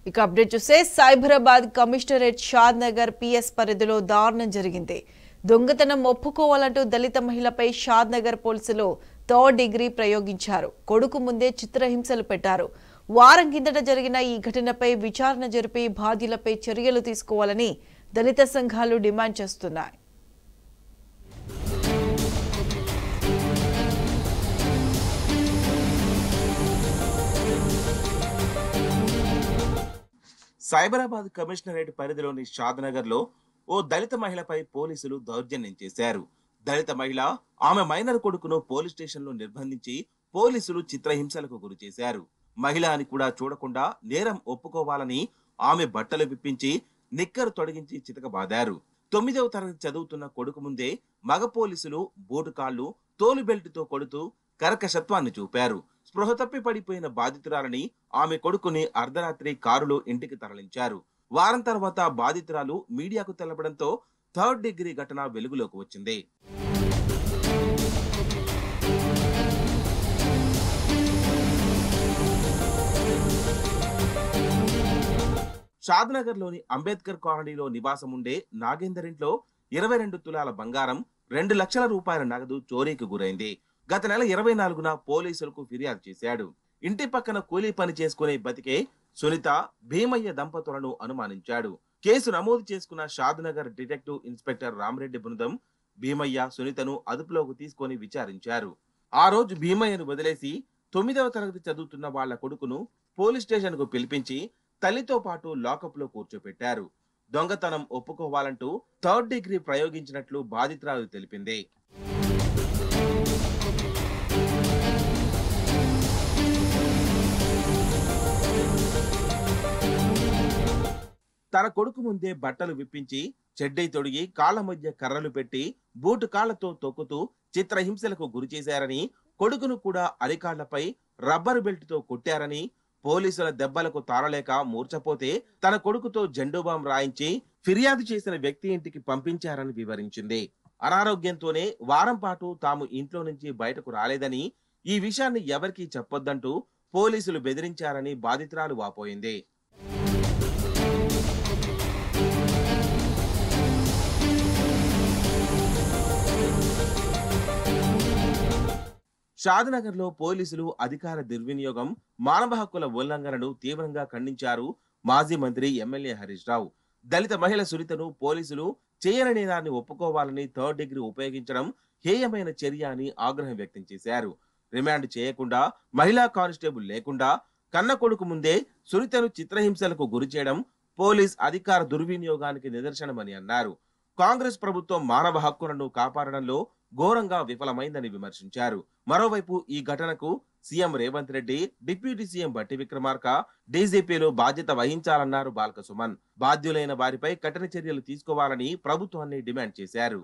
ఇక అప్డేట్ చూస్తే సైబరాబాద్ కమిషనరేట్ షాద్ నగర్ పిఎస్ పరిధిలో దారుణం జరిగింది. దొంగతనం ఒప్పుకోవాలంటూ దళిత మహిళపై షాద్ నగర్ పోలీసులు 3rd డిగ్రీ ప్రయోగించారు. కొడుకు ముందే చిత్రహింసలు పెట్టారు. వారం కిందట జరిగిన ఈ ఘటనపై విచారణ జరిపి బాధ్యులపై చర్యలు తీసుకోవాలని దళిత సంఘాలు డిమాండ్ చేస్తున్నాయి. సైబరాబాద్ కమిషనరేట్ పరిధిలోని షాద్నగర్ లో ఓ దళిత మహిళపై పోలీసులు దౌర్జన్యం చేశారు. దళిత మహిళ ఆమె మైనర్ కొడుకును పోలీస్ స్టేషన్ లో నిర్బంధించి పోలీసులు చిత్రహింసలకు గురి చేశారు. మహిళ అని కూడా చూడకుండా నేరం ఒప్పుకోవాలని ఆమె బట్టలు విప్పించి నిక్కరు తొడిగించి చితకబాదారు. 9వ తరగతి చదువుతున్న కొడుకు ముందే మగ పోలీసులు బూటు కాళ్లు తోలు బెల్టుతో కొడుతూ కర్కశత్వాన్ని చూపారు. స్పృహ తప్పి పడిపోయిన బాధితురాలని ఆమె కొడుకుని అర్ధరాత్రి కారులో ఇంటికి తరలించారు. వారం తర్వాత బాధితురాలు మీడియాకు తెలపడంతో 3rd డిగ్రీ ఘటన వెలుగులోకి వచ్చింది. షాద్నగర్ లోని అంబేద్కర్ కాలనీలో నివాసం ఉండే నాగేందర్ ఇంట్లో 22 తులాల బంగారం, 2 లక్షల రూపాయల నగదు చోరీకి గురైంది. గత నెల 24న పోలీసులకు ఫిర్యాదు చేశాడు. ఇంటి పక్కన కూలీ పని చేసుకునే బతికే సునీత, భీమయ్య దంపతులను అనుమానించాడు. కేసు నమోదు చేసుకున్న షాద్నగర్ డిటెక్టివ్ ఇన్స్పెక్టర్ రామరెడ్డి బృందం భీమయ్య, సునీతను అదుపులోకి తీసుకొని విచారించారు. ఆ రోజు భీమయ్యను వదిలేసి 9వ తరగతి చదువుతున్న వాళ్ల కొడుకును పోలీస్ స్టేషన్ కు పిలిపించి తల్లితో పాటు లాకప్ లో కూర్చోపెట్టారు. దొంగతనం ఒప్పుకోవాలంటూ 3rd డిగ్రీ ప్రయోగించినట్లు బాధితురాలు తెలిపింది. తన కొడుకు ముందే బట్టలు విప్పించి చెడ్డై తొడిగి కాళ్ల మధ్య కర్రలు పెట్టి బూటు కాళ్లతో తొక్కుతూ చిత్రహింసలకు గురి చేశారని, కొడుకును కూడా అరికాళ్లపై రబ్బరు బెల్టుతో కొట్టారని, పోలీసుల దెబ్బలకు తారలేక మూర్చపోతే తన కొడుకుతో జెండూబాం రాయించి ఫిర్యాదు చేసిన వ్యక్తి ఇంటికి పంపించారని వివరించింది. అనారోగ్యంతోనే వారం పాటు తాము ఇంట్లో నుంచి బయటకు రాలేదని, ఈ విషయాన్ని ఎవరికీ చెప్పొద్దంటూ పోలీసులు బెదిరించారని బాధితురాలు వాపోయింది. షాద్నగర్ లో పోలీసులు అధికార దుర్వినియోగం, మానవ హక్కుల ఉల్లంఘనను తీవ్రంగా ఖండించారు మాజీ మంత్రి ఎమ్మెల్యే హరీష్ రావు. దళిత మహిళ సునీతను పోలీసులు చేయని నేరాన్ని ఒప్పుకోవాలని 3rd డిగ్రీ ఉపయోగించడం హేయమైన చర్య అని ఆగ్రహం వ్యక్తం చేశారు. రిమాండ్ చేయకుండా, మహిళా కానిస్టేబుల్ లేకుండా కన్న కొడుకు ముందే సునీతను చిత్రహింసలకు గురి చేయడం పోలీస్ అధికార దుర్వినియోగానికి నిదర్శనమని అన్నారు. కాంగ్రెస్ ప్రభుత్వం మానవ హక్కులను కాపాడడంలో ఘోరంగా విఫలమైందని విమర్శించారు. మరోవైపు ఈ ఘటనకు CM Revanth Reddy, deputy CM బట్టి విక్రమార్క, డీజీపీలు బాధ్యత వహించాలన్నారు బాల్క సుమన్. బాధ్యులైన వారిపై కఠిన చర్యలు తీసుకోవాలని ప్రభుత్వాన్ని డిమాండ్ చేశారు.